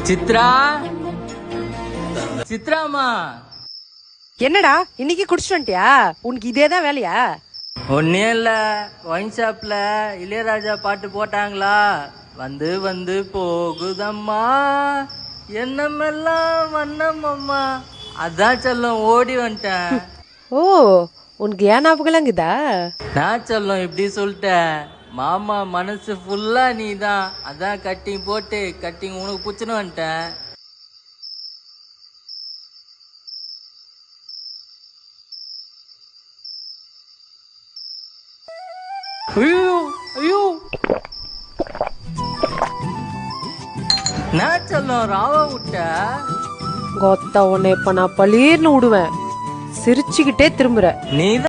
சித்ரா, சித்ராமா. என்னடா இன்னைக்கு குடிச்சிட்டு வந்துட்டியா? உனக்கு இதேதான் வேலையா? ஒன்னே இல்ல, ஒயின் ஷாப்ல இளையராஜா பாட்டு போட்டாங்களா, வந்து வந்து போகுதம்மா என்னமெல்லாம் வண்ணமம்மா, அதான் செல்லம் ஓடி வந்துட்டேன். ஓ, உனக்கு ஏன் ஞாபகம்லாங்குதா? நான் செல்லம் இப்படி சொல்லிட்டேன், மாமா மனசு ஃபுல்லா நீதான், அதான் கட்டிங் போட்டு கட்டிங் உனக்கு புச்சுன்னு வந்துட்டேன். ஐயோ ஐயோ, நான் செல்லம் ராவ விட்ட. கொத்த உன்னை இப்ப நான் பளீர்னு விடுவேன். சிரிச்சுக்கிட்டே திரும்புற. நீ